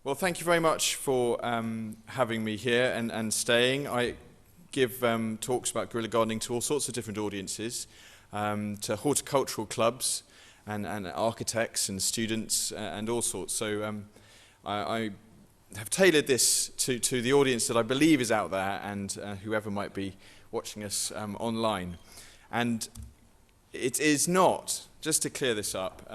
Well, thank you very much for having me here and staying. I give talks about guerrilla gardening to all sorts of different audiences, to horticultural clubs and architects and students and all sorts. So I have tailored this to the audience that I believe is out there and whoever might be watching us online. And it is not, just to clear this up,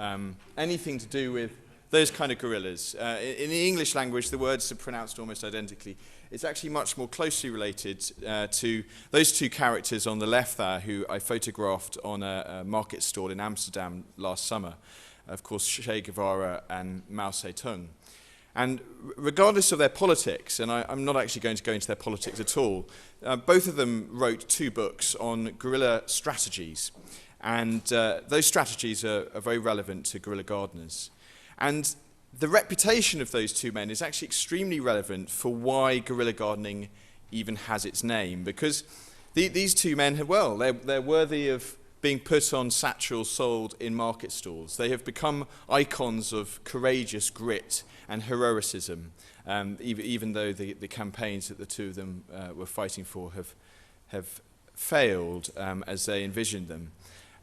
anything to do with those kind of guerrillas. In the English language, the words are pronounced almost identically. It's actually much more closely related to those two characters on the left there who I photographed on a market stall in Amsterdam last summer. Of course, Che Guevara and Mao Zedong. And regardless of their politics, and I'm not actually going to go into their politics at all, both of them wrote two books on guerrilla strategies. And those strategies are very relevant to guerrilla gardeners. And the reputation of those two men is actually extremely relevant for why guerrilla gardening even has its name. Because these two men, they're worthy of being put on satchels sold in market stalls. They have become icons of courageous grit and heroicism, even though the campaigns that the two of them were fighting for have failed as they envisioned them.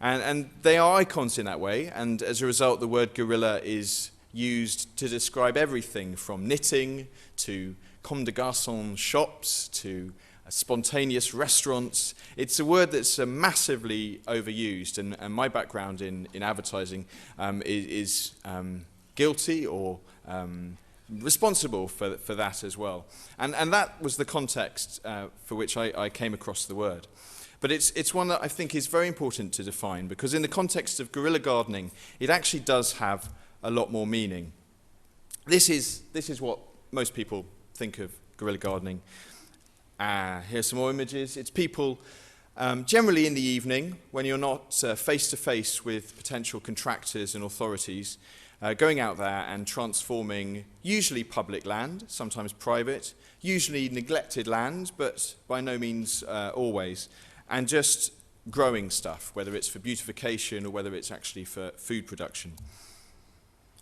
And they are icons in that way, and as a result, the word guerrilla is used to describe everything from knitting to comme des garçons shops to spontaneous restaurants. It's a word that's massively overused, and my background in advertising is guilty or responsible for that as well. And that was the context for which I came across the word. But it's one that I think is very important to define, because in the context of guerrilla gardening, it actually does have a lot more meaning. This is what most people think of guerrilla gardening. Here's some more images. It's people generally in the evening, when you're not face to face with potential contractors and authorities, going out there and transforming usually public land, sometimes private, usually neglected land, but by no means always, and just growing stuff, whether it's for beautification or whether it's actually for food production.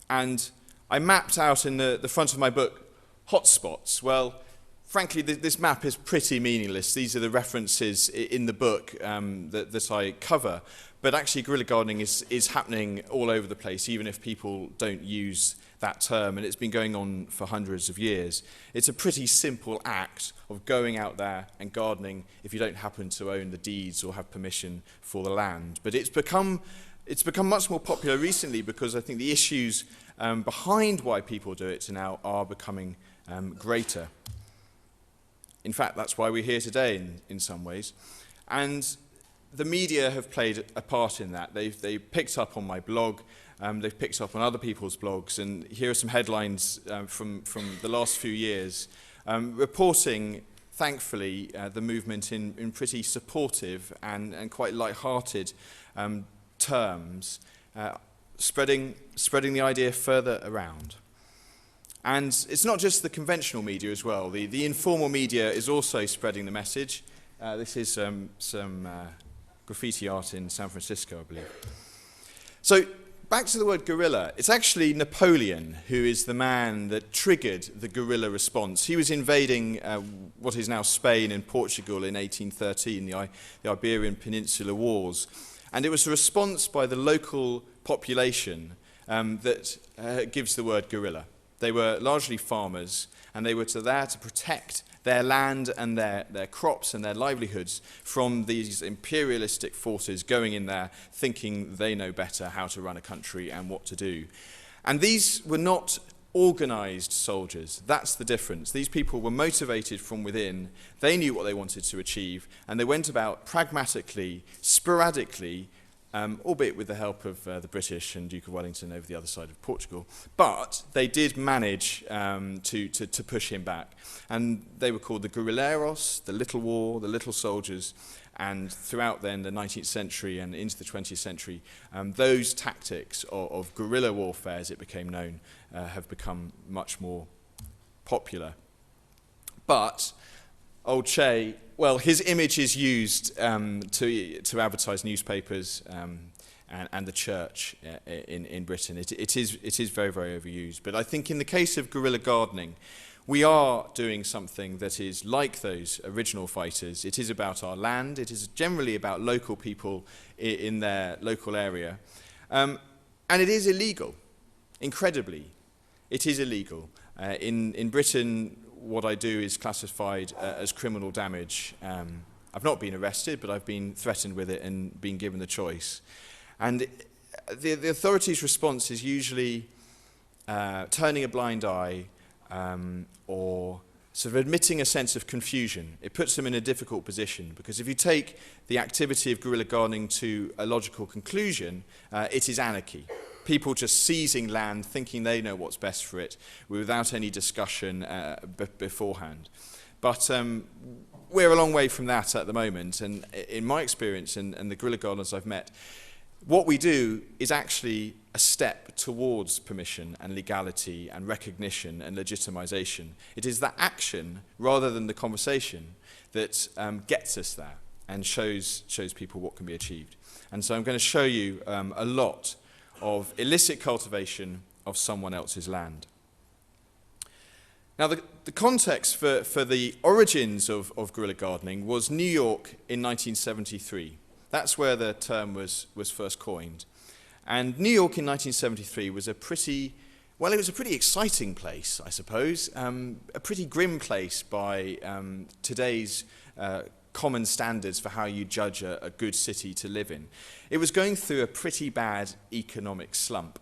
And I mapped out in the front of my book hotspots. Well, frankly, this map is pretty meaningless. These are the references in the book that I cover. But actually, guerrilla gardening is happening all over the place, even if people don't use that term. And it's been going on for hundreds of years. It's a pretty simple act of going out there and gardening if you don't happen to own the deeds or have permission for the land. But it's become much more popular recently, because I think the issues behind why people do it now are becoming greater. In fact, that's why we're here today in some ways. And the media have played a part in that. They've picked up on my blog, they've picked up on other people's blogs, and here are some headlines from the last few years, reporting, thankfully, the movement in pretty supportive and quite light-hearted terms, spreading the idea further around. And it's not just the conventional media as well. The informal media is also spreading the message. This is some graffiti art in San Francisco, I believe. So back to the word guerrilla. It's actually Napoleon who is the man that triggered the guerrilla response. He was invading what is now Spain and Portugal in 1813, the Iberian Peninsula Wars. And it was a response by the local population that gives the word guerrilla. They were largely farmers, and they were there to protect their land and their crops and their livelihoods from these imperialistic forces going in there thinking they know better how to run a country and what to do. And these were not organized soldiers. That's the difference. These people were motivated from within. They knew what they wanted to achieve, and they went about pragmatically, sporadically, albeit with the help of the British and Duke of Wellington over the other side of Portugal. But they did manage to push him back. And they were called the guerrilleros, the little war, the little soldiers. And throughout then the 19th century and into the 20th century, those tactics of guerrilla warfare, as it became known, have become much more popular. But old Che, well, his image is used to advertise newspapers and the church in Britain. It is very, very overused. But I think in the case of guerrilla gardening, we are doing something that is like those original fighters. It is about our land. It is generally about local people in their local area. And it is illegal, incredibly. It is illegal. In Britain, what I do is classified as criminal damage. I've not been arrested, but I've been threatened with it and been given the choice. And the authorities' response is usually turning a blind eye, or sort of admitting a sense of confusion. It puts them in a difficult position, because if you take the activity of guerrilla gardening to a logical conclusion, it is anarchy. People just seizing land, thinking they know what's best for it, without any discussion beforehand. But we're a long way from that at the moment, and in my experience and the guerrilla gardeners I've met, what we do is actually a step towards permission and legality and recognition and legitimization. It is that action, rather than the conversation, that gets us there and shows people what can be achieved. And so I'm going to show you a lot of illicit cultivation of someone else's land. Now, the context for the origins of guerrilla gardening was New York in 1973. That's where the term was first coined. And New York in 1973 was it was a pretty exciting place, I suppose, a pretty grim place by today's common standards for how you judge a good city to live in. It was going through a pretty bad economic slump,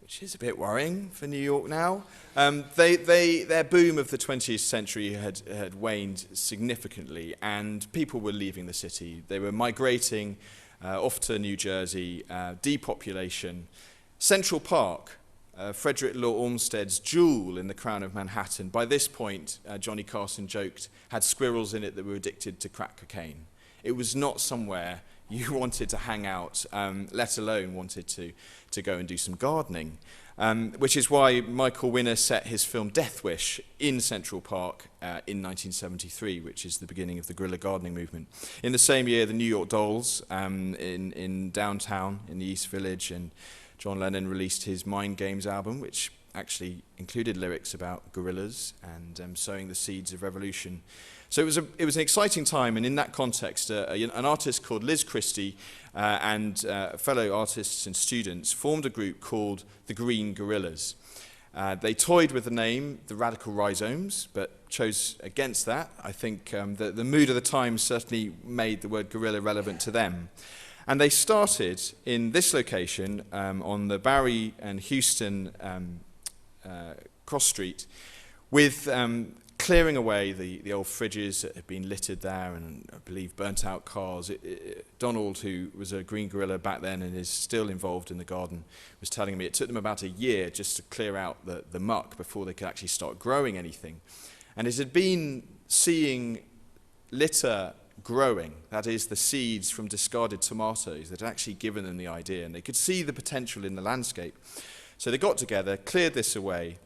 which is a bit worrying for New York now. Their boom of the 20th century had waned significantly, and people were leaving the city. They were migrating off to New Jersey, depopulation. Central Park, Frederick Law Olmsted's jewel in the crown of Manhattan, by this point, Johnny Carson joked, had squirrels in it that were addicted to crack cocaine. It was not somewhere you wanted to hang out, let alone wanted to go and do some gardening. Which is why Michael Winner set his film Death Wish in Central Park in 1973, which is the beginning of the guerrilla gardening movement. In the same year, the New York Dolls in downtown in the East Village, and John Lennon released his Mind Games album, which actually included lyrics about guerrillas and sowing the seeds of revolution. So it was an exciting time, and in that context, an artist called Liz Christie and fellow artists and students formed a group called the Green Guerillas. They toyed with the name, the Radical Rhizomes, but chose against that. I think the mood of the time certainly made the word guerrilla relevant to them. And they started in this location on the Bowery and Houston cross street with clearing away the old fridges that had been littered there and, I believe, burnt out cars. Donald, who was a green guerrilla back then and is still involved in the garden, was telling me it took them about a year just to clear out the muck before they could actually start growing anything. And it had been seeing litter growing, that is, the seeds from discarded tomatoes, that had actually given them the idea, and they could see the potential in the landscape. So they got together, cleared this away,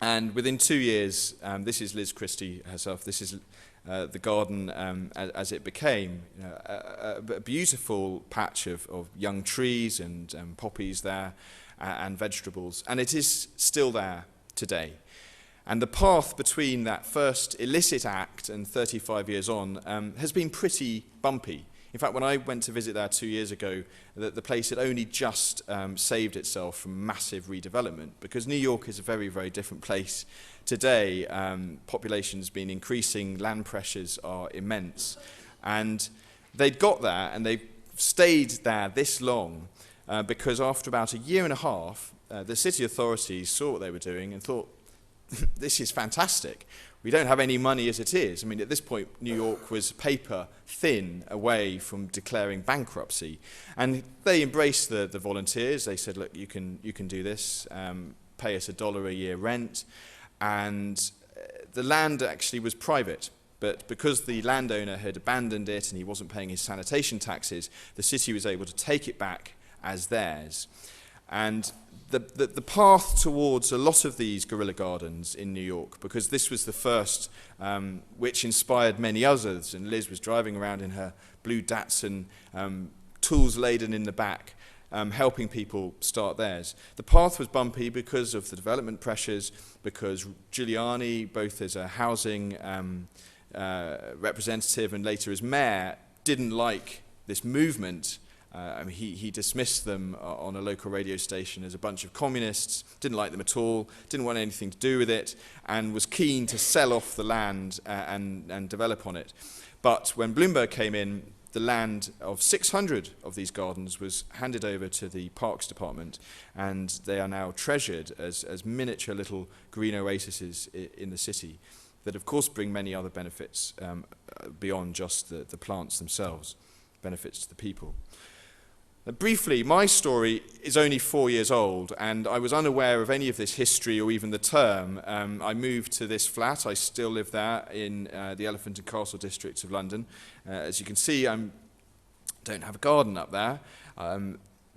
and within 2 years, this is Liz Christie herself, this is the garden as it became, a beautiful patch of young trees and poppies there and vegetables, and it is still there today. And the path between that first illicit act and 35 years on has been pretty bumpy. In fact, when I went to visit there 2 years ago, the place had only just saved itself from massive redevelopment, because New York is a very, very different place today. Population's been increasing, land pressures are immense. And they'd got there, and they've stayed there this long, because after about a year and a half, the city authorities saw what they were doing and thought, this is fantastic. We don't have any money as it is. I mean, at this point, New York was paper thin away from declaring bankruptcy. And they embraced the volunteers. They said, look, you can do this, pay us $1 a year rent. And the land actually was private. But because the landowner had abandoned it and he wasn't paying his sanitation taxes, the city was able to take it back as theirs. And the path towards a lot of these guerrilla gardens in New York, because this was the first which inspired many others, and Liz was driving around in her blue Datsun tools laden in the back, helping people start theirs. The path was bumpy because of the development pressures, because Giuliani, both as a housing representative and later as mayor, didn't like this movement. He dismissed them on a local radio station as a bunch of communists, didn't like them at all, didn't want anything to do with it, and was keen to sell off the land and develop on it. But when Bloomberg came in, the land of 600 of these gardens was handed over to the Parks Department, and they are now treasured as miniature little green oases in the city that, of course, bring many other benefits beyond just the plants themselves, benefits to the people. Briefly, my story is only 4 years old, and I was unaware of any of this history or even the term. I moved to this flat. I still live there in the Elephant and Castle district of London. As you can see, I don't have a garden up there,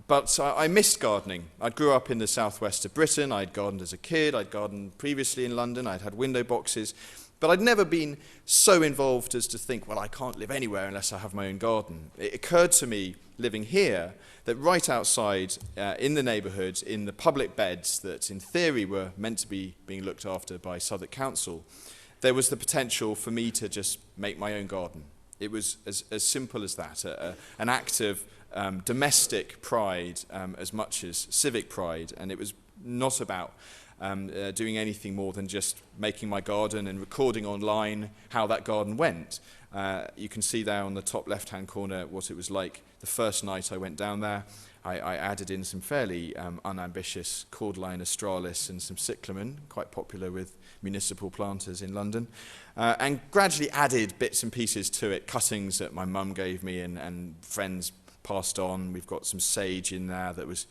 but I missed gardening. I grew up in the southwest of Britain. I'd gardened as a kid. I'd gardened previously in London. I'd had window boxes. But I'd never been so involved as to think, well, I can't live anywhere unless I have my own garden. It occurred to me, living here, that right outside in the neighbourhood, in the public beds that in theory were meant to be being looked after by Southwark Council, there was the potential for me to just make my own garden. It was as simple as that, an act of domestic pride as much as civic pride, and it was not about doing anything more than just making my garden and recording online how that garden went. You can see there on the top left-hand corner what it was like the first night I went down there. I added in some fairly unambitious cordyline australis and some cyclamen, quite popular with municipal planters in London, and gradually added bits and pieces to it, cuttings that my mum gave me and friends passed on. We've got some sage in there that was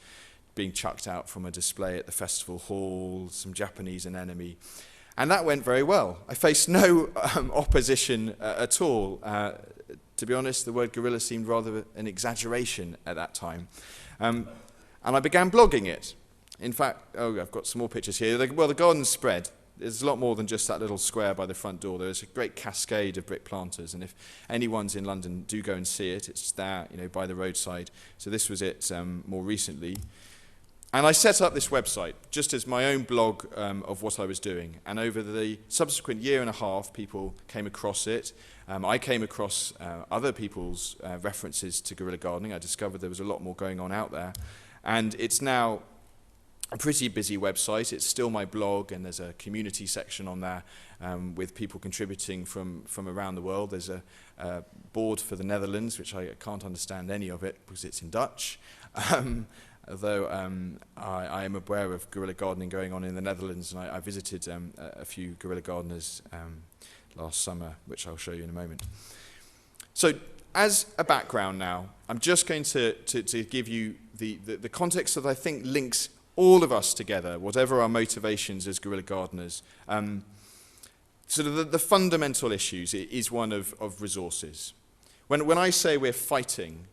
being chucked out from a display at the festival hall, some Japanese anemone. And that went very well. I faced no opposition at all. To be honest, the word guerrilla seemed rather an exaggeration at that time. And I began blogging it. In fact, I've got some more pictures here. Well, the garden spread. There's a lot more than just that little square by the front door. There's a great cascade of brick planters, and if anyone's in London, do go and see it. It's there, by the roadside. So this was it more recently. And I set up this website just as my own blog of what I was doing. And over the subsequent year and a half, people came across it. I came across other people's references to guerrilla gardening. I discovered there was a lot more going on out there. And it's now a pretty busy website. It's still my blog, and there's a community section on there with people contributing from around the world. There's a board for the Netherlands, which I can't understand any of it because it's in Dutch. Although I am aware of guerrilla gardening going on in the Netherlands, and I visited a few guerrilla gardeners last summer, which I'll show you in a moment. So as a background now, I'm just going to give you the context that I think links all of us together, whatever our motivations as guerrilla gardeners. Sort of the fundamental issues is one of resources. When I say we're fighting,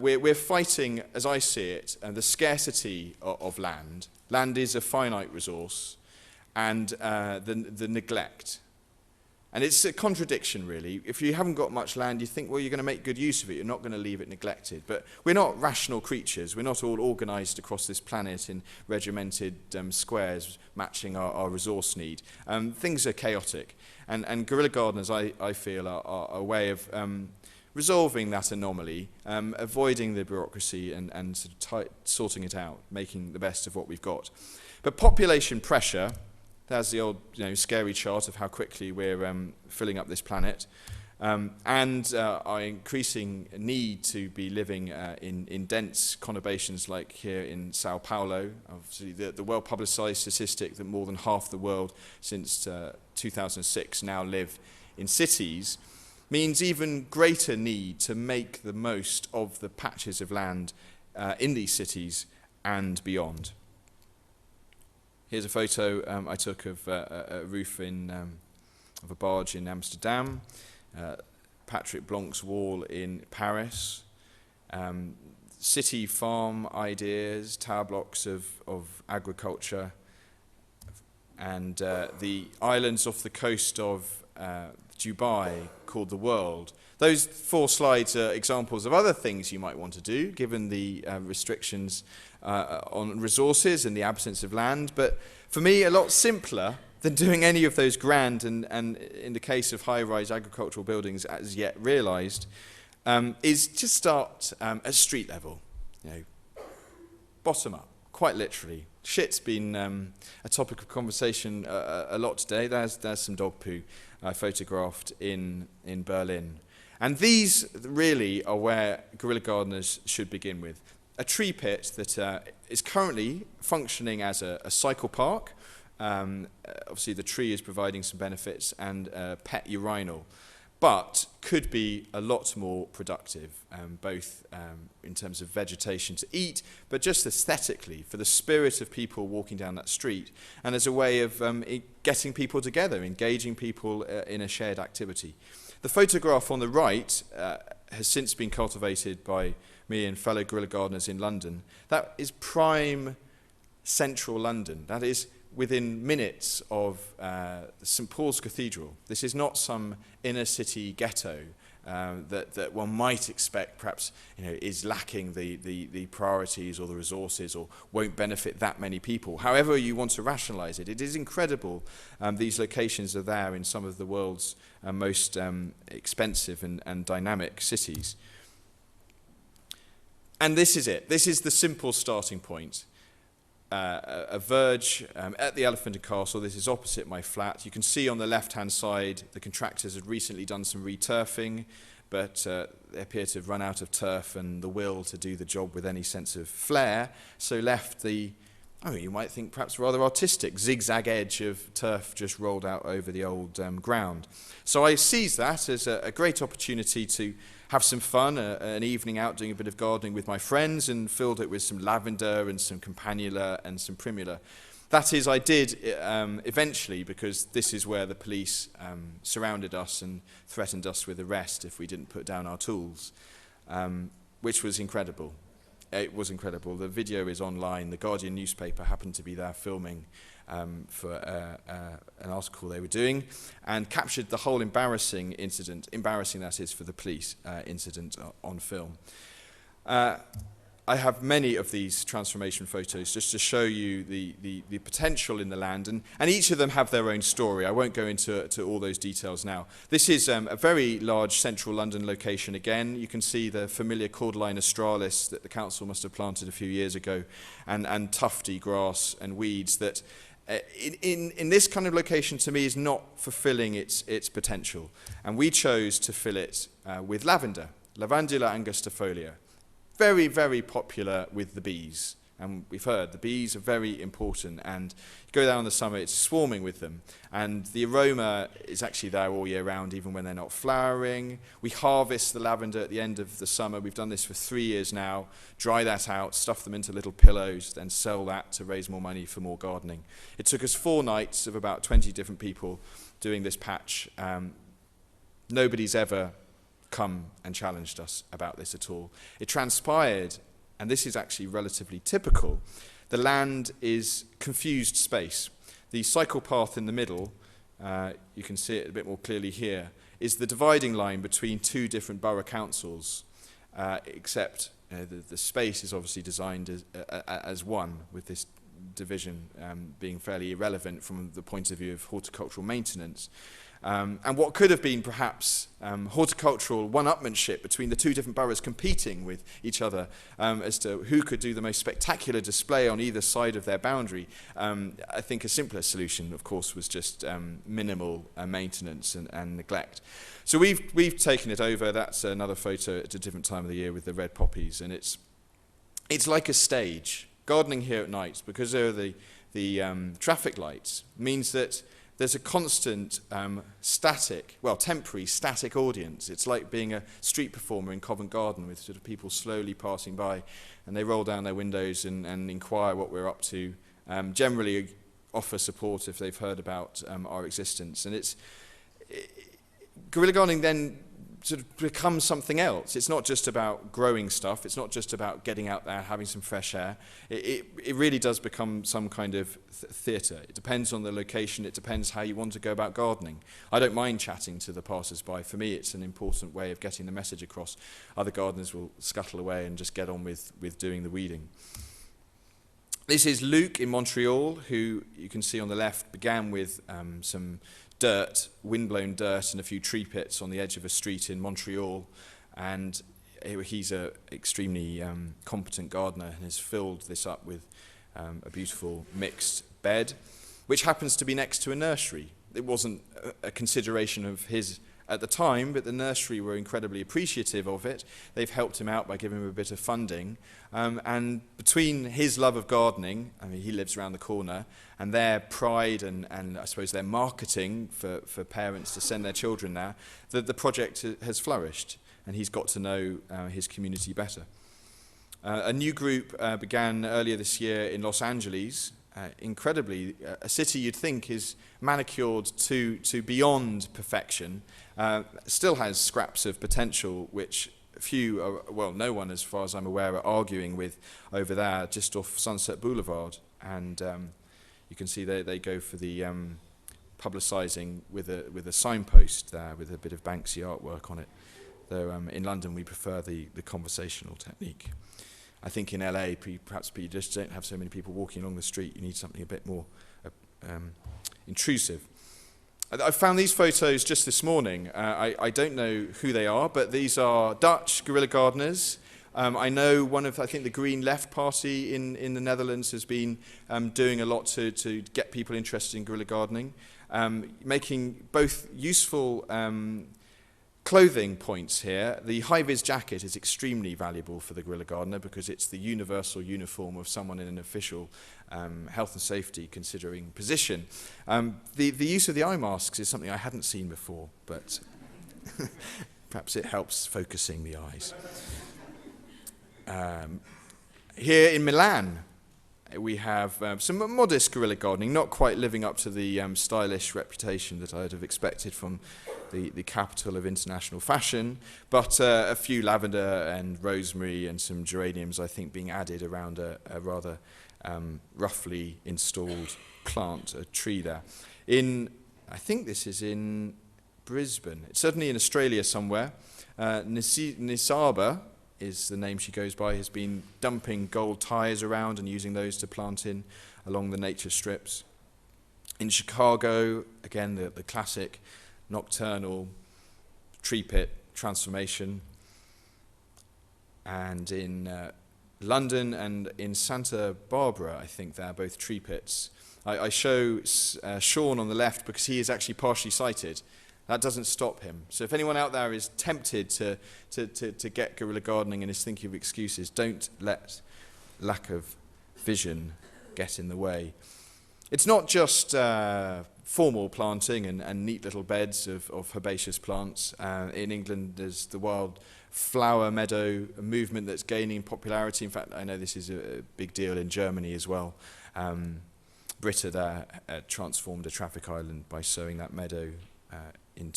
we're fighting, as I see it, the scarcity of land. Land is a finite resource, and the neglect. And it's a contradiction, really. If you haven't got much land, you think, well, you're going to make good use of it. You're not going to leave it neglected. But we're not rational creatures. We're not all organised across this planet in regimented squares matching our resource need. Things are chaotic. And guerrilla gardeners, I feel, are a way of resolving that anomaly, avoiding the bureaucracy and sort of sorting it out, making the best of what we've got. But population pressure, there's the old scary chart of how quickly we're filling up this planet, and our increasing need to be living in dense conurbations like here in Sao Paulo. Obviously the well-publicised statistic that more than half the world since 2006 now live in cities means even greater need to make the most of the patches of land in these cities and beyond. Here's a photo I took of a roof of a barge in Amsterdam, Patrick Blanc's wall in Paris, city farm ideas, tower blocks of agriculture, and the islands off the coast of Dubai called The World. Those 4 slides are examples of other things you might want to do, given the restrictions on resources and the absence of land. But for me, a lot simpler than doing any of those grand and in the case of high-rise agricultural buildings as yet realised, is to start at street level, bottom up, quite literally. Shit's been a topic of conversation a lot today. There's some dog poo I photographed in Berlin. And these really are where guerrilla gardeners should begin with. A tree pit that is currently functioning as a cycle park. Obviously the tree is providing some benefits, and a pet urinal, but could be a lot more productive, both in terms of vegetation to eat, but just aesthetically, for the spirit of people walking down that street, and as a way of getting people together, engaging people in a shared activity. The photograph on the right has since been cultivated by me and fellow guerrilla gardeners in London. That is prime central London. That is within minutes of St. Paul's Cathedral. This is not some inner city ghetto that one might expect perhaps is lacking the priorities or the resources or won't benefit that many people. However you want to rationalize it, it is incredible these locations are there in some of the world's most expensive and dynamic cities. And this is it. This is the simple starting point. A verge at the Elephant and Castle. This is opposite my flat. You can see on the left-hand side the contractors had recently done some returfing, but they appear to have run out of turf and the will to do the job with any sense of flair, so left the, you might think perhaps rather artistic, zigzag edge of turf just rolled out over the old ground. So I seized that as a great opportunity to have some fun, an evening out doing a bit of gardening with my friends, and filled it with some lavender and some campanula and some primula. That is, I did eventually, because this is where the police surrounded us and threatened us with arrest if we didn't put down our tools, which was incredible. It was incredible. The video is online. The Guardian newspaper happened to be there filming for an article they were doing, and captured the whole embarrassing incident, embarrassing that is for the police, incident on film. I have many of these transformation photos just to show you the potential in the land, and each of them have their own story. I won't go into all those details now. This is a very large central London location again. You can see the familiar cordyline australis that the council must have planted a few years ago, and tufty grass and weeds that in this kind of location to me is not fulfilling its potential. And we chose to fill it with lavender, Lavandula angustifolia. Very, very popular with the bees. And we've heard the bees are very important, and you go down in the summer, it's swarming with them. And the aroma is actually there all year round, even when they're not flowering. We harvest the lavender at the end of the summer. We've done this for 3 years now. Dry that out, stuff them into little pillows, then sell that to raise more money for more gardening. It took us 4 nights of about 20 different people doing this patch. Nobody's ever come and challenged us about this at all. It transpired, and this is actually relatively typical, the land is confused space. The cycle path in the middle, you can see it a bit more clearly here, is the dividing line between 2 different borough councils, except the space is obviously designed as one, with this division being fairly irrelevant from the point of view of horticultural maintenance. And what could have been perhaps horticultural one-upmanship between the 2 different boroughs competing with each other as to who could do the most spectacular display on either side of their boundary. I think a simpler solution, of course, was just minimal maintenance and neglect. So we've taken it over. That's another photo at a different time of the year with the red poppies, and it's like a stage. Gardening here at night, because there are the traffic lights, means that there's a constant temporary static audience. It's like being a street performer in Covent Garden with sort of people slowly passing by, and they roll down their windows and inquire what we're up to, generally offer support if they've heard about our existence. And guerrilla gardening then sort of become something else. It's not just about growing stuff. It's not just about getting out there, having some fresh air. It really does become some kind of theatre. It depends on the location. It depends how you want to go about gardening. I don't mind chatting to the passers-by. For me, it's an important way of getting the message across. Other gardeners will scuttle away and just get on with doing the weeding. This is Luke in Montreal, who you can see on the left began with some dirt, windblown dirt, and a few tree pits on the edge of a street in Montreal. And he's an extremely competent gardener and has filled this up with a beautiful mixed bed, which happens to be next to a nursery. It wasn't a consideration of his at the time, but the nursery were incredibly appreciative of it. They've helped him out by giving him a bit of funding. And between his love of gardening, I mean, he lives around the corner, and their pride and I suppose their marketing for parents to send their children there, the project has flourished, and he's got to know his community better. A new group began earlier this year in Los Angeles. Incredibly, a city you'd think is manicured to beyond perfection, still has scraps of potential which no one as far as I'm aware are arguing with over there just off Sunset Boulevard. And you can see they go for the publicising with a signpost there with a bit of Banksy artwork on it, though in London we prefer the conversational technique. I think in LA, perhaps you just don't have so many people walking along the street. You need something a bit more intrusive. I found these photos just this morning. I don't know who they are, but these are Dutch guerrilla gardeners. I know I think the Green Left Party in the Netherlands has been doing a lot to get people interested in guerrilla gardening, making both useful clothing points here. The high-vis jacket is extremely valuable for the guerrilla gardener because it's the universal uniform of someone in an official health and safety considering position. The use of the eye masks is something I hadn't seen before, but perhaps it helps focusing the eyes. Here in Milan, we have some modest guerrilla gardening, not quite living up to the stylish reputation that I'd have expected from the capital of international fashion, but a few lavender and rosemary and some geraniums, I think, being added around a rather roughly installed plant, a tree there. I think this is in Brisbane. It's certainly in Australia somewhere. Nisaba is the name she goes by, has been dumping gold tyres around and using those to plant in along the nature strips. In Chicago, again, the classic nocturnal tree pit transformation. And in London and in Santa Barbara, I think they're both tree pits. I show Sean on the left because he is actually partially sighted. That doesn't stop him. So if anyone out there is tempted to get guerrilla gardening and is thinking of excuses, don't let lack of vision get in the way. It's not just formal planting and neat little beds of herbaceous plants. In England, there's the wild flower meadow movement that's gaining popularity. In fact, I know this is a big deal in Germany as well. Britta there transformed a traffic island by sowing that meadow in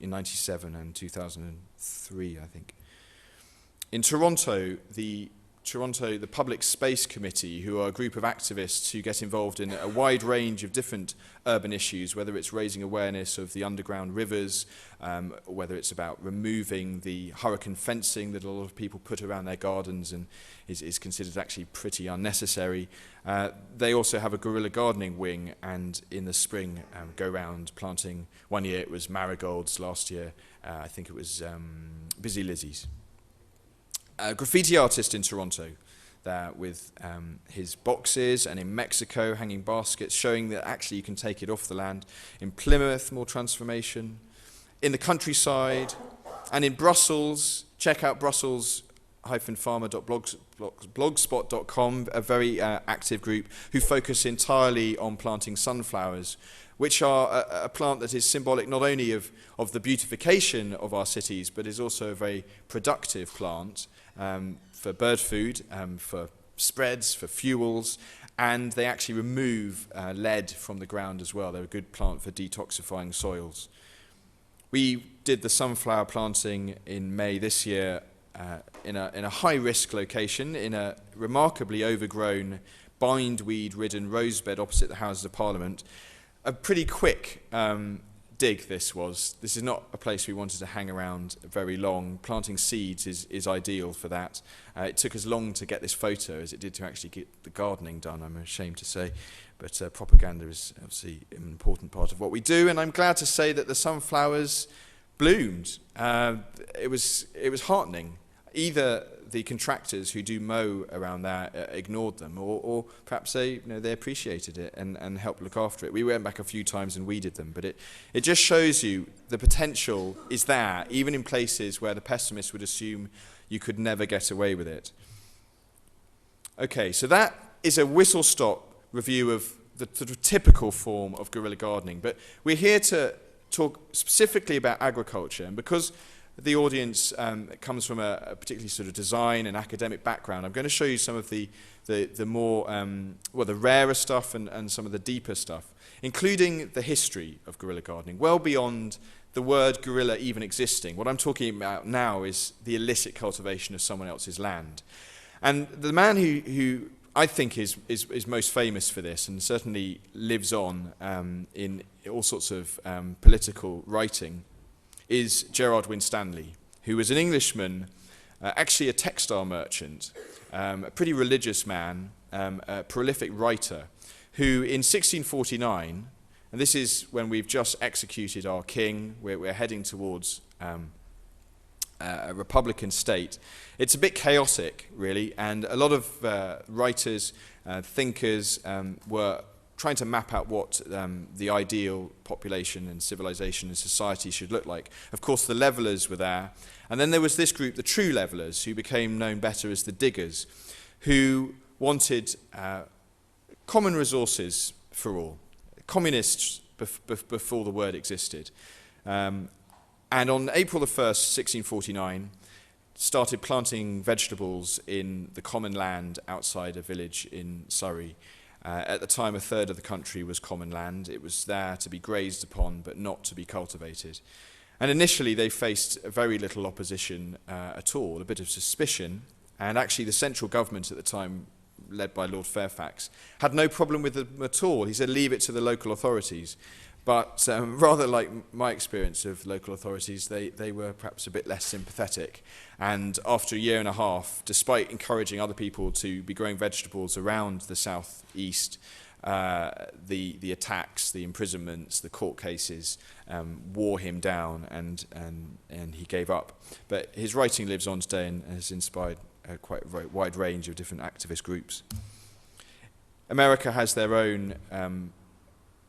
97 and 2003, I think. In Toronto, the Public Space Committee, who are a group of activists who get involved in a wide range of different urban issues, whether it's raising awareness of the underground rivers, or whether it's about removing the hurricane fencing that a lot of people put around their gardens and is considered actually pretty unnecessary. They also have a guerrilla gardening wing, and in the spring go around planting. One year it was marigolds, last year I think it was busy lizzies. A graffiti artist in Toronto there with his boxes, and in Mexico hanging baskets showing that actually you can take it off the land. In Plymouth, more transformation. In the countryside, and in Brussels, check out brussels-farmer.blogspot.com, a very active group who focus entirely on planting sunflowers, which are a plant that is symbolic not only of the beautification of our cities, but is also a very productive plant for bird food, for spreads, for fuels, and they actually remove lead from the ground as well. They're a good plant for detoxifying soils. We did the sunflower planting in May this year in a high-risk location, in a remarkably overgrown, bindweed-ridden rosebed opposite the Houses of Parliament. A pretty quick dig this was. This is not a place we wanted to hang around very long. Planting seeds is ideal for that. It took as long to get this photo as it did to actually get the gardening done, I'm ashamed to say. But propaganda is obviously an important part of what we do, and I'm glad to say that the sunflowers bloomed. It was heartening. Either the contractors who do mow around there ignored them, or perhaps they appreciated it and helped look after it. We went back a few times and weeded them, but it just shows you the potential is there, even in places where the pessimist would assume you could never get away with it. Okay, so that is a whistle-stop review of the sort of typical form of guerrilla gardening, but we're here to talk specifically about agriculture, and because the audience comes from a particularly sort of design and academic background, I'm going to show you some of the more, the rarer stuff and some of the deeper stuff, including the history of guerrilla gardening, well beyond the word guerrilla even existing. What I'm talking about now is the illicit cultivation of someone else's land. And the man who I think is most famous for this, and certainly lives on in all sorts of political writing, is Gerard Winstanley, who was an Englishman, actually a textile merchant, a pretty religious man, a prolific writer, who in 1649, and this is when we've just executed our king, we're heading towards a republican state. It's a bit chaotic, really, and a lot of writers, thinkers were trying to map out what the ideal population and civilization and society should look like. Of course, the levelers were there. And then there was this group, the true levelers, who became known better as the diggers, who wanted common resources for all. Communists before the word existed. And on April the 1st, 1649, started planting vegetables in the common land outside a village in Surrey. At the time, a third of the country was common land. It was there to be grazed upon, but not to be cultivated. And initially, they faced very little opposition at all, a bit of suspicion. And actually, the central government at the time, led by Lord Fairfax, had no problem with them at all. He said, leave it to the local authorities. But rather like my experience of local authorities, they were perhaps a bit less sympathetic. And after a year and a half, despite encouraging other people to be growing vegetables around the southeast, the attacks, the imprisonments, the court cases wore him down, and he gave up. But his writing lives on today and has inspired quite a very wide range of different activist groups. America has their own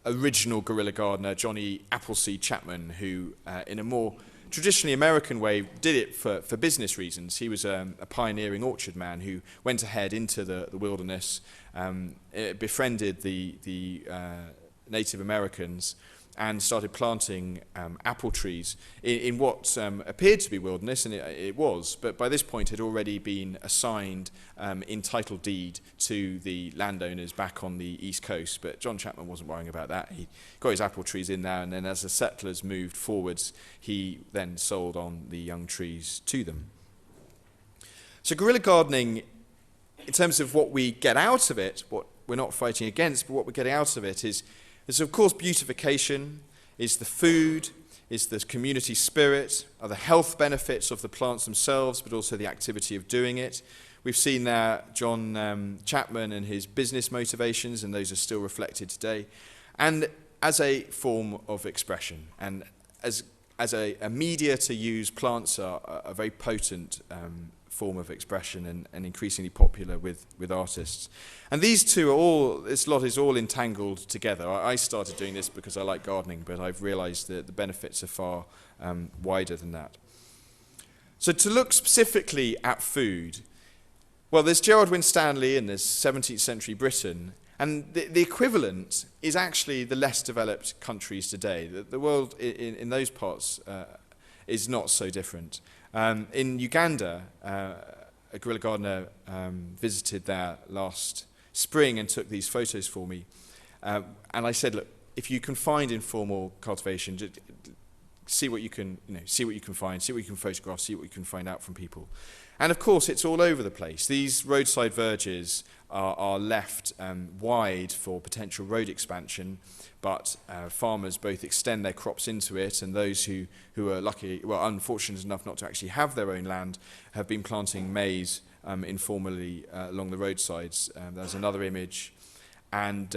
original guerrilla gardener, Johnny Appleseed Chapman, who in a more traditionally American way did it for business reasons. He was a pioneering orchard man who went ahead into the wilderness, befriended the Native Americans, and started planting apple trees in what appeared to be wilderness, and it was, but by this point had already been assigned in title deed to the landowners back on the east coast. But John Chapman wasn't worrying about that. He got his apple trees in there, and then as the settlers moved forwards, he then sold on the young trees to them. So guerrilla gardening, in terms of what we get out of it, what we're not fighting against, but what we're getting out of it is of course beautification, is the food, is the community spirit, are the health benefits of the plants themselves, but also the activity of doing it. We've seen there John Chapman and his business motivations, and those are still reflected today. And as a form of expression, and as a media to use, plants are a very potent form of expression and increasingly popular with artists. And these two are all, this lot is all entangled together. I started doing this because I like gardening, but I've realized that the benefits are far wider than that. So to look specifically at food, well, there's Gerard Winstanley and there's 17th century Britain, and the equivalent is actually the less developed countries today. The world in those parts is not so different. In Uganda, a guerrilla gardener visited there last spring and took these photos for me. And I said, look, if you can find informal cultivation, see what you can, see what you can find, see what you can photograph, see what you can find out from people. And of course, it's all over the place. These roadside verges are left wide for potential road expansion, but farmers both extend their crops into it, and those who are lucky, well, unfortunate enough not to actually have their own land, have been planting maize informally along the roadsides. There's another image, and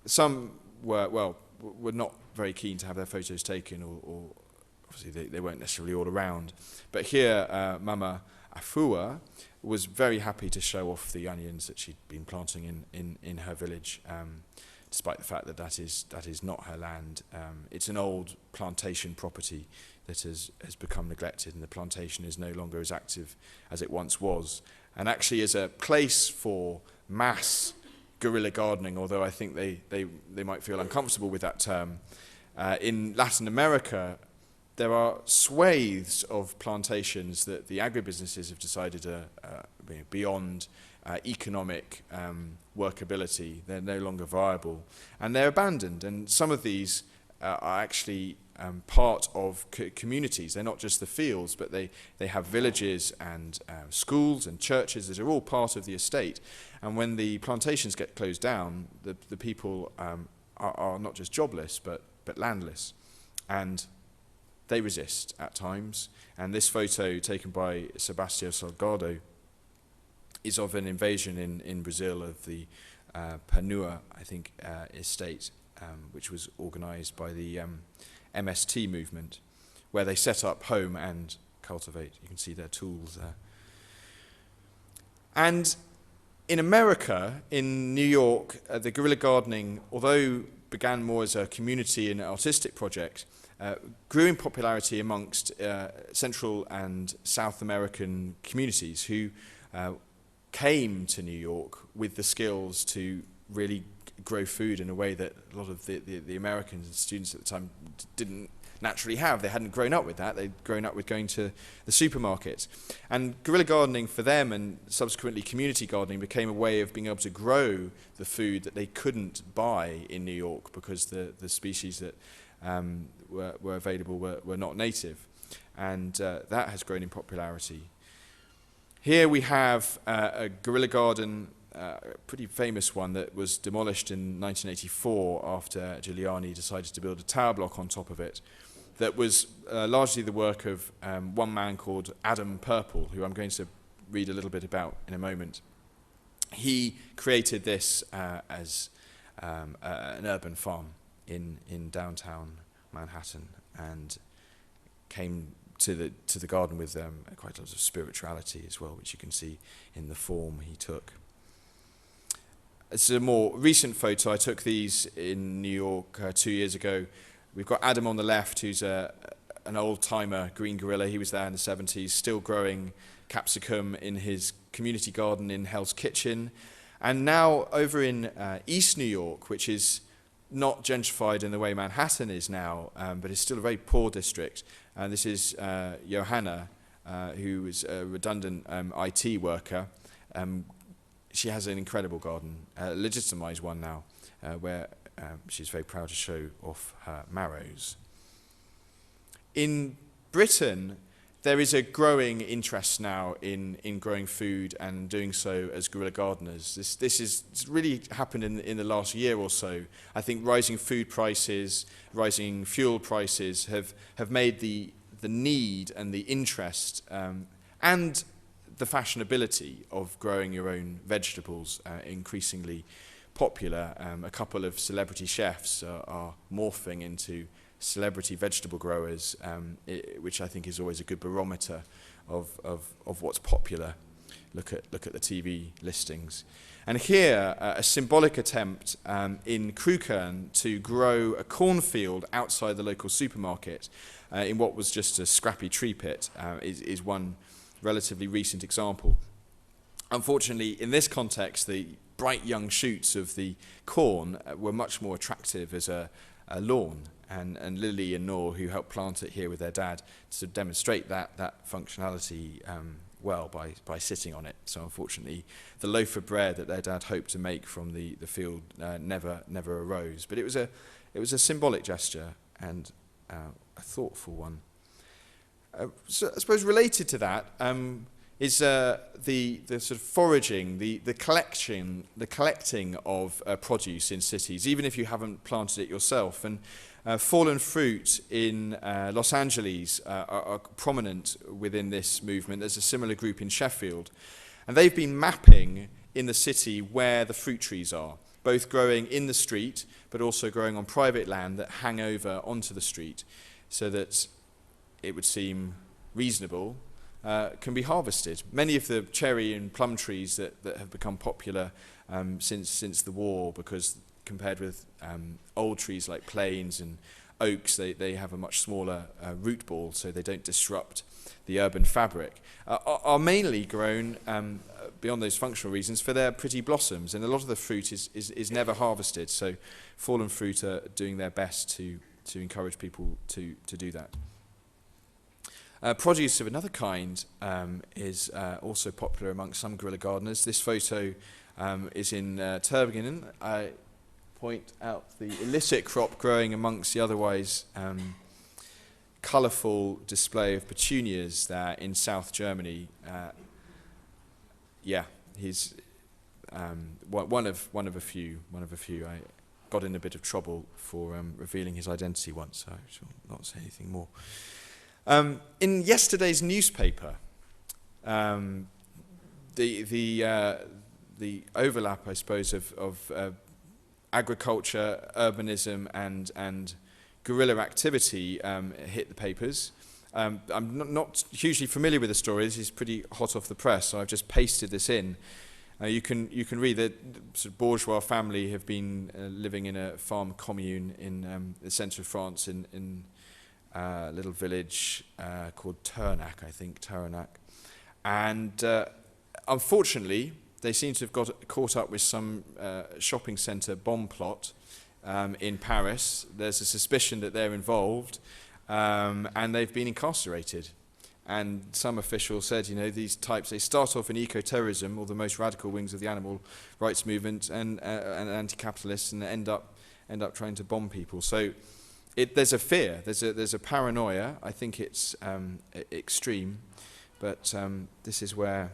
some were not very keen to have their photos taken, or obviously they weren't necessarily all around. But here, Mama Afua was very happy to show off the onions that she'd been planting in her village, despite the fact that that is not her land. It's an old plantation property that has become neglected, and the plantation is no longer as active as it once was. And actually, as a place for mass guerrilla gardening, although I think they might feel uncomfortable with that term, in Latin America, there are swathes of plantations that the agribusinesses have decided are beyond economic workability. They're no longer viable, and they're abandoned. And some of these are actually part of communities. They're not just the fields, but they have villages and schools and churches that are all part of the estate. And when the plantations get closed down, the people are not just jobless, but landless. And they resist at times. And this photo taken by Sebastião Salgado is of an invasion in Brazil of the Panua, I think, estate, which was organized by the MST movement, where they set up home and cultivate. You can see their tools there. And in America, in New York, the guerrilla gardening, although began more as a community and artistic project, grew in popularity amongst Central and South American communities who came to New York with the skills to really grow food in a way that a lot of the Americans and students at the time didn't naturally have. They hadn't grown up with that. They'd grown up with going to the supermarket. And guerrilla gardening for them, and subsequently community gardening, became a way of being able to grow the food that they couldn't buy in New York because the species that were available were not native. And that has grown in popularity. Here we have a guerrilla garden, a pretty famous one that was demolished in 1984 after Giuliani decided to build a tower block on top of it. That was largely the work of one man called Adam Purple, who I'm going to read a little bit about in a moment. He created this as an urban farm in downtown Manhattan, and came to the garden with quite a lot of spirituality as well, which you can see in the form he took. It's a more recent photo. I took these in New York 2 years ago. We've got Adam on the left, who's an old-timer green guerrilla. He was there in the 70s, still growing capsicum in his community garden in Hell's Kitchen. And now over in East New York, which is not gentrified in the way Manhattan is now, but is still a very poor district. This is Johanna, who is a redundant IT worker. She has an incredible garden, a legitimized one now, where she's very proud to show off her marrows. In Britain, there is a growing interest now in growing food and doing so as guerrilla gardeners. This has really happened in the last year or so. I think rising food prices, rising fuel prices have made the need and the interest and the fashionability of growing your own vegetables increasingly popular. A couple of celebrity chefs are morphing into celebrity vegetable growers, which I think is always a good barometer of what's popular. Look at the TV listings. And here, a symbolic attempt in Crewkerne to grow a cornfield outside the local supermarket in what was just a scrappy tree pit is one relatively recent example. Unfortunately, in this context, the bright young shoots of the corn were much more attractive as a lawn. And Lily and Noor, who helped plant it here with their dad, to demonstrate that functionality well by sitting on it. So unfortunately, the loaf of bread that their dad hoped to make from the field never arose. But it was a symbolic gesture, and a thoughtful one. So I suppose related to that is the sort of foraging, the collecting of produce in cities, even if you haven't planted it yourself. And fallen fruit in Los Angeles are prominent within this movement. There's a similar group in Sheffield. And they've been mapping in the city where the fruit trees are, both growing in the street, but also growing on private land that hang over onto the street, so that it would seem reasonable, can be harvested. Many of the cherry and plum trees that have become popular since the war, because compared with old trees like planes and oaks, they have a much smaller root ball, so they don't disrupt the urban fabric, are mainly grown, beyond those functional reasons, for their pretty blossoms. And a lot of the fruit is never harvested, so fallen fruit are doing their best to encourage people to do that. Produce of another kind is also popular amongst some guerrilla gardeners. This photo is in Turbingen. I point out the illicit crop growing amongst the otherwise colourful display of petunias there in South Germany. He's one of a few. I got in a bit of trouble for revealing his identity once, so I shall not say anything more. In yesterday's newspaper, the overlap, I suppose, of agriculture, urbanism, and guerrilla activity hit the papers. I'm not hugely familiar with the story. This is pretty hot off the press, so I've just pasted this in. You can read that sort of bourgeois family have been living in a farm commune in the centre of France in a little village called Turnac, and unfortunately they seem to have got caught up with some shopping centre bomb plot in Paris. There's a suspicion that they're involved, and they've been incarcerated. And some official said, these types, they start off in eco-terrorism, or the most radical wings of the animal rights movement, and anti-capitalists, and end up trying to bomb people. So there's a fear, there's a paranoia. I think it's extreme, but this is where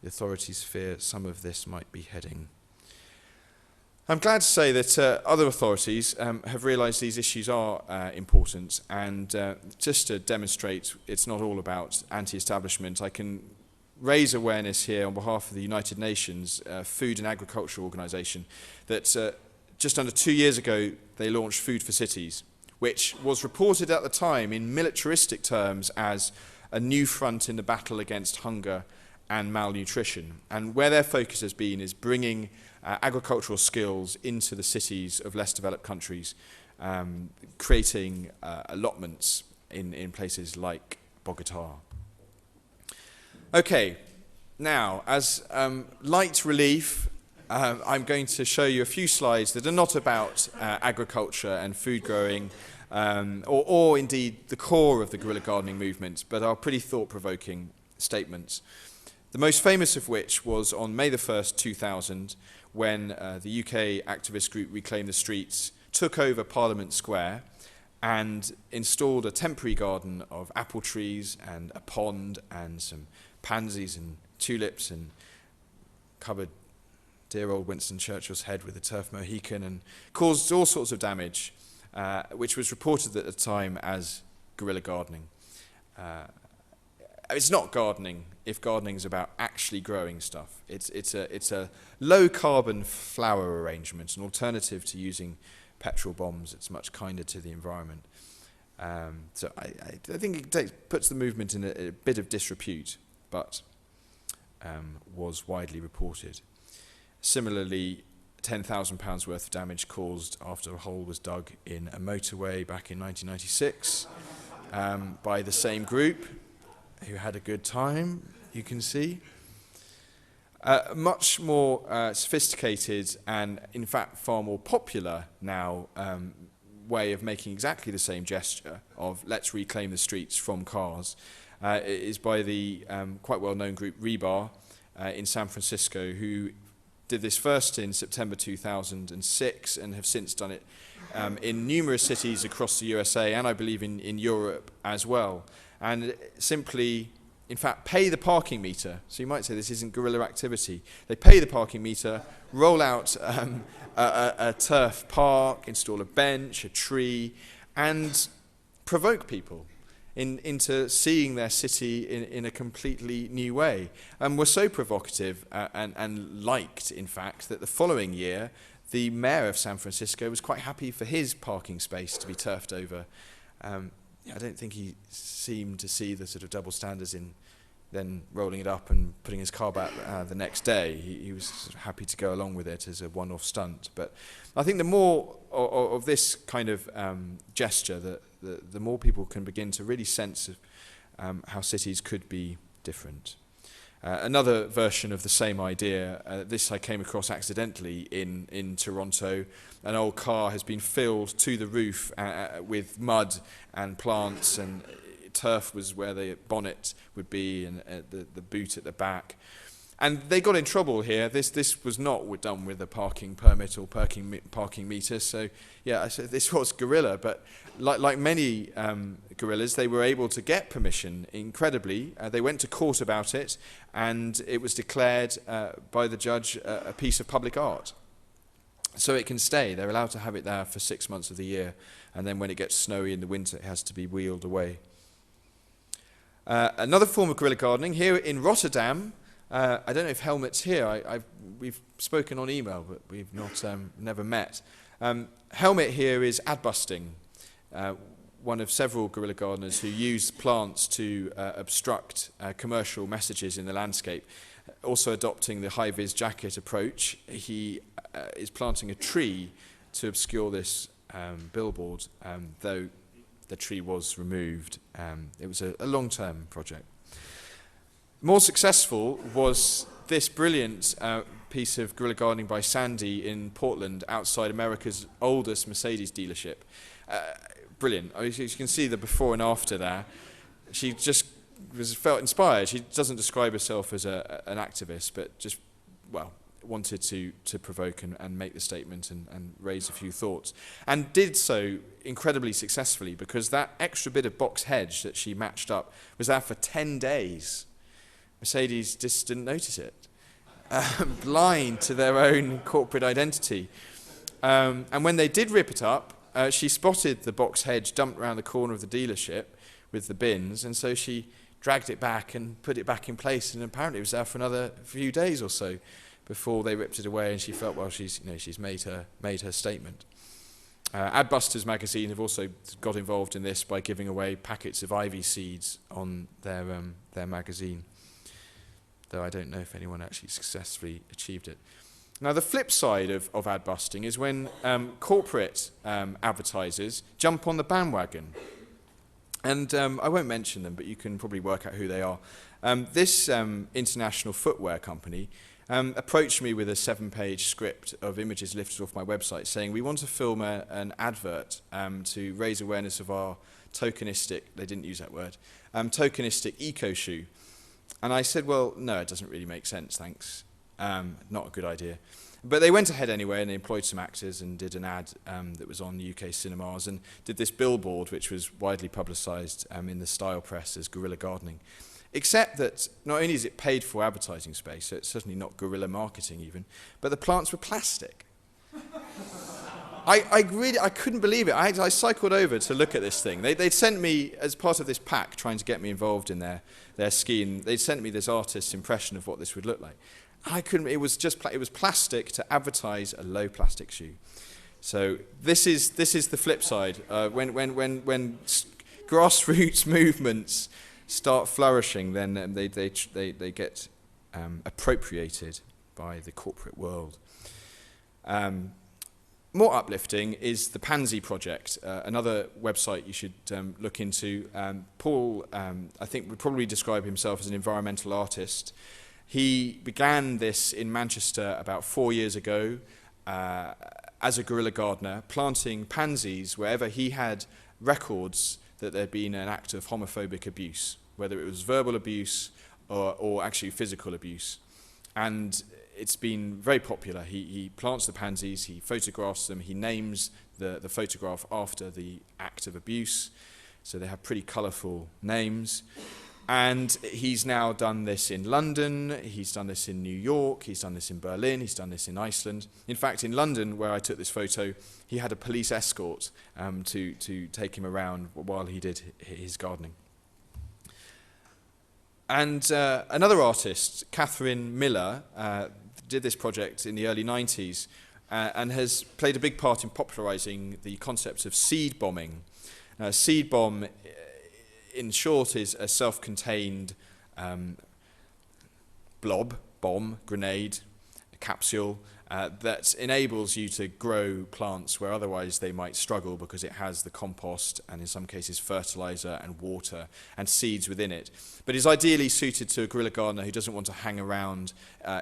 the authorities fear some of this might be heading. I'm glad to say that other authorities have realised these issues are important, and just to demonstrate it's not all about anti-establishment, I can raise awareness here on behalf of the United Nations Food and Agriculture Organization that just under 2 years ago they launched Food for Cities, which was reported at the time in militaristic terms as a new front in the battle against hunger and malnutrition. And where their focus has been is bringing agricultural skills into the cities of less developed countries, creating allotments in places like Bogota. Okay, now as light relief, I'm going to show you a few slides that are not about agriculture and food growing, or indeed the core of the guerrilla gardening movement, but are pretty thought-provoking statements. The most famous of which was on May the 1st, 2000, when the UK activist group Reclaim the Streets took over Parliament Square and installed a temporary garden of apple trees and a pond and some pansies and tulips, and covered dear old Winston Churchill's head with a turf mohican, and caused all sorts of damage, which was reported at the time as guerrilla gardening. It's not gardening if gardening is about actually growing stuff. It's a low carbon flower arrangement, an alternative to using petrol bombs. It's much kinder to the environment. So I think it puts the movement in a bit of disrepute, but was widely reported. Similarly, £10,000 worth of damage caused after a hole was dug in a motorway back in 1996 by the same group, who had a good time, you can see. Much more sophisticated and, in fact, far more popular now way of making exactly the same gesture of let's reclaim the streets from cars is by the quite well-known group Rebar in San Francisco, who did this first in September 2006 and have since done it in numerous cities across the USA and I believe in Europe as well. And simply, in fact, pay the parking meter. So you might say this isn't guerrilla activity. They pay the parking meter, roll out a turf park, install a bench, a tree, and provoke people into seeing their city in a completely new way. And were so provocative and liked, in fact, that the following year, the mayor of San Francisco was quite happy for his parking space to be turfed over. I don't think he seemed to see the sort of double standards in then rolling it up and putting his car back the next day. He was sort of happy to go along with it as a one-off stunt. But I think the more of this kind of gesture, the more people can begin to really sense how cities could be different. Another version of the same idea, this I came across accidentally in Toronto. An old car has been filled to the roof with mud and plants, and turf was where the bonnet would be and the boot at the back. And they got in trouble here. This was not done with a parking permit or parking meter. So yeah, so this was guerrilla. But like many guerrillas, they were able to get permission. Incredibly, they went to court about it, and it was declared by the judge a piece of public art. So it can stay. They're allowed to have it there for 6 months of the year, and then when it gets snowy in the winter, it has to be wheeled away. Another form of guerrilla gardening here in Rotterdam. I don't know if Helmut's here. We've spoken on email, but we've not never met. Helmut here is ad busting, one of several guerrilla gardeners who use plants to obstruct commercial messages in the landscape. Also adopting the high-vis jacket approach, he is planting a tree to obscure this billboard, though the tree was removed. It was a long-term project. More successful was this brilliant piece of guerrilla gardening by Sandy in Portland, outside America's oldest Mercedes dealership. Brilliant. As you can see the before and after there. She just felt inspired. She doesn't describe herself as an activist, but just, well, wanted to provoke and make the statement and raise a few thoughts. And did so incredibly successfully, because that extra bit of box hedge that she matched up was there for 10 days. Mercedes just didn't notice it, blind to their own corporate identity. And when they did rip it up, she spotted the box hedge dumped around the corner of the dealership with the bins, and so she dragged it back and put it back in place, and apparently it was there for another few days or so before they ripped it away, and she felt, well, she's made her statement. Adbusters magazine have also got involved in this by giving away packets of ivy seeds on their magazine, though I don't know if anyone actually successfully achieved it. Now, the flip side of ad busting is when corporate advertisers jump on the bandwagon. And I won't mention them, but you can probably work out who they are. This international footwear company approached me with a 7-page script of images lifted off my website saying, we want to film an advert to raise awareness of our tokenistic, they didn't use that word, tokenistic eco-shoe. And I said, well, no, it doesn't really make sense, thanks. Not a good idea. But they went ahead anyway, and they employed some actors and did an ad that was on UK cinemas, and did this billboard, which was widely publicised in the style press as guerrilla gardening. Except that not only is it paid for advertising space, so it's certainly not guerrilla marketing even, but the plants were plastic. I couldn't believe it. I cycled over to look at this thing. They'd sent me, as part of this pack, trying to get me involved in their scheme, they'd sent me this artist's impression of what this would look like. It was plastic to advertise a low plastic shoe. So this is the flip side. When grassroots movements start flourishing, then they get appropriated by the corporate world. More uplifting is the Pansy Project, another website you should look into. Paul, I think, would probably describe himself as an environmental artist. He began this in Manchester about 4 years ago as a guerrilla gardener, planting pansies wherever he had records that there had been an act of homophobic abuse, whether it was verbal abuse or actually physical abuse. And it's been very popular. He plants the pansies, he photographs them, he names the photograph after the act of abuse, so they have pretty colourful names. And he's now done this in London, he's done this in New York, he's done this in Berlin, he's done this in Iceland. In fact, in London, where I took this photo, he had a police escort to take him around while he did his gardening. And another artist, Catherine Miller, did this project in the early 90s and has played a big part in popularising the concept of seed bombing. Now, seed bomb, in short, is a self-contained bomb, grenade, a capsule that enables you to grow plants where otherwise they might struggle because it has the compost and in some cases fertilizer and water and seeds within it. But is ideally suited to a guerrilla gardener who doesn't want to hang around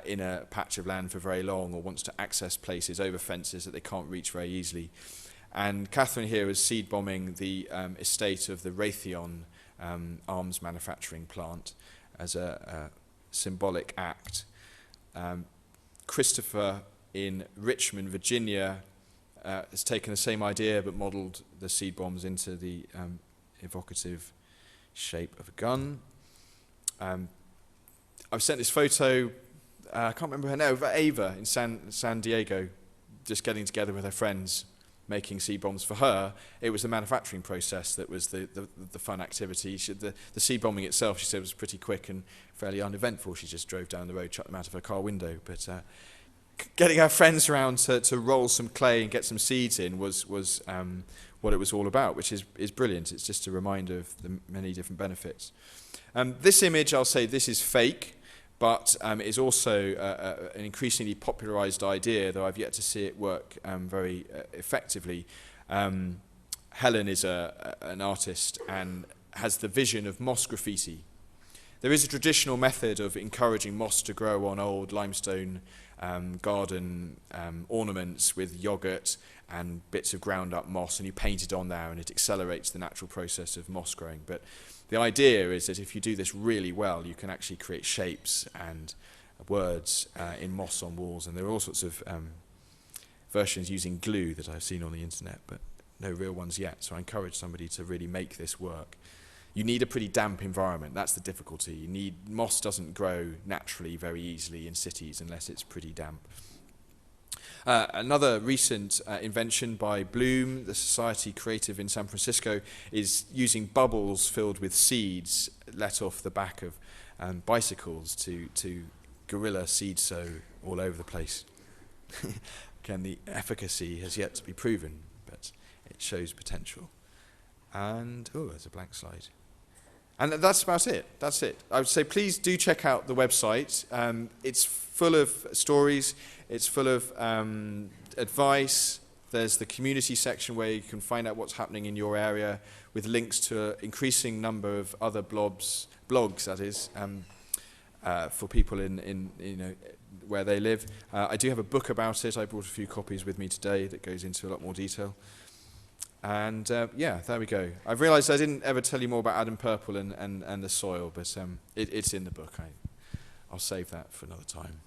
in a patch of land for very long or wants to access places over fences that they can't reach very easily. And Catherine here is seed bombing the estate of the Raytheon arms manufacturing plant as a symbolic act. Christopher in Richmond, Virginia, has taken the same idea but modelled the seed bombs into the evocative shape of a gun. I've sent this photo, I can't remember her name, of Ava in San Diego, just getting together with her friends, making seed bombs. For her, it was the manufacturing process that was the fun activity. The seed bombing itself, she said, was pretty quick and fairly uneventful. She just drove down the road, chucked them out of her car window. But getting her friends around to roll some clay and get some seeds in was what it was all about, which is brilliant. It's just a reminder of the many different benefits. This image, I'll say this is fake, but is also an increasingly popularised idea, though I've yet to see it work very effectively. Helen is an artist and has the vision of moss graffiti. There is a traditional method of encouraging moss to grow on old limestone garden ornaments with yogurt and bits of ground up moss, and you paint it on there and it accelerates the natural process of moss growing. But the idea is that if you do this really well, you can actually create shapes and words in moss on walls, and there are all sorts of versions using glue that I've seen on the internet, but no real ones yet. So I encourage somebody to really make this work. You need a pretty damp environment. That's the difficulty. Moss doesn't grow naturally very easily in cities unless it's pretty damp. Another recent invention by Bloom, the Society Creative in San Francisco, is using bubbles filled with seeds let off the back of bicycles to guerrilla seed sow all over the place. Again, the efficacy has yet to be proven, but it shows potential. And, oh, there's a blank slide. And that's about it. That's it. I would say please do check out the website. It's full of stories. It's full of advice. There's the community section where you can find out what's happening in your area with links to an increasing number of other blogs that is, for people in where they live. I do have a book about it. I brought a few copies with me today that goes into a lot more detail. And yeah, there we go. I've realised I didn't ever tell you more about Adam Purple and the soil, but it's in the book. I'll save that for another time.